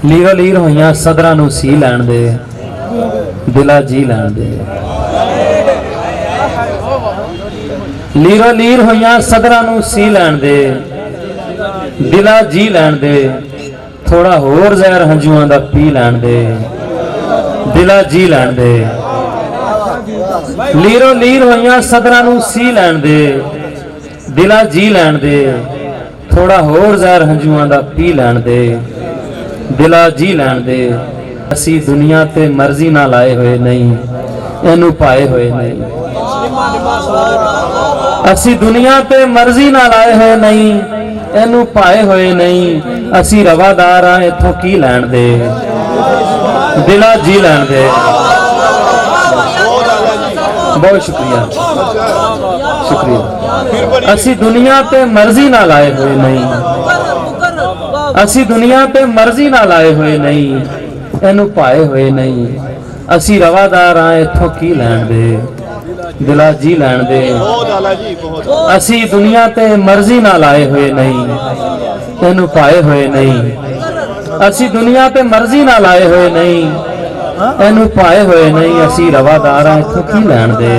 ਲੀਰੋ ਲੀਰ ਹੋਈਆਂ ਸਦਰਾਂ ਨੂੰ ਸੀ ਲੈਣ ਦੇ, ਦਿਲਾ ਜੀ ਲੈਣ ਦੇ। ਲੀਰੋ ਲੀਰ ਹੋਈਆਂ ਸਦਰਾਂ ਨੂੰ ਸੀ ਲੈਣ ਦੇ, ਦਿਲਾ ਜੀ ਲੈਣ ਦੇ। थोड़ा होर जहर हंजुआं दा पी लैण दे, दिला जी लैण दे। लीरो लीर होइयां सदरां नूं सी लैण दे, दिला जी लैण दे। थोड़ा होर जहर हंजुआं दा पी लैण दे, दिला जी लैण दे। असी दुनिया ते मर्जी नाल आए होए नहीं, इनू पाए होए नहीं। असी दुनिया ते मर्जी नाल आए होए नहीं, इनू पाए होए नहीं। असी रवादार हाँ, इथों की लैण दे, दिला जी लैण दे। बहुत शुक्रिया, शुक्रिया। असी दुनिया ते मर्जी नाल आए हुए नहीं, असी दुनिया ते मर्जी नाल आए हुए नहीं, इनू पाए हुए नहीं। असी रवादार हाँ, इथों की लैण दे, दिला जी लैण दे। असी दुनिया ते मर्जी नाल आए हुए नहीं, इनू पाए हुए नहीं। असी दुनिया ते मर्जी नाल आए हुए नहीं, इनू पाए हुए नहीं। असी रवादार हाँ, इथों की लैण दे।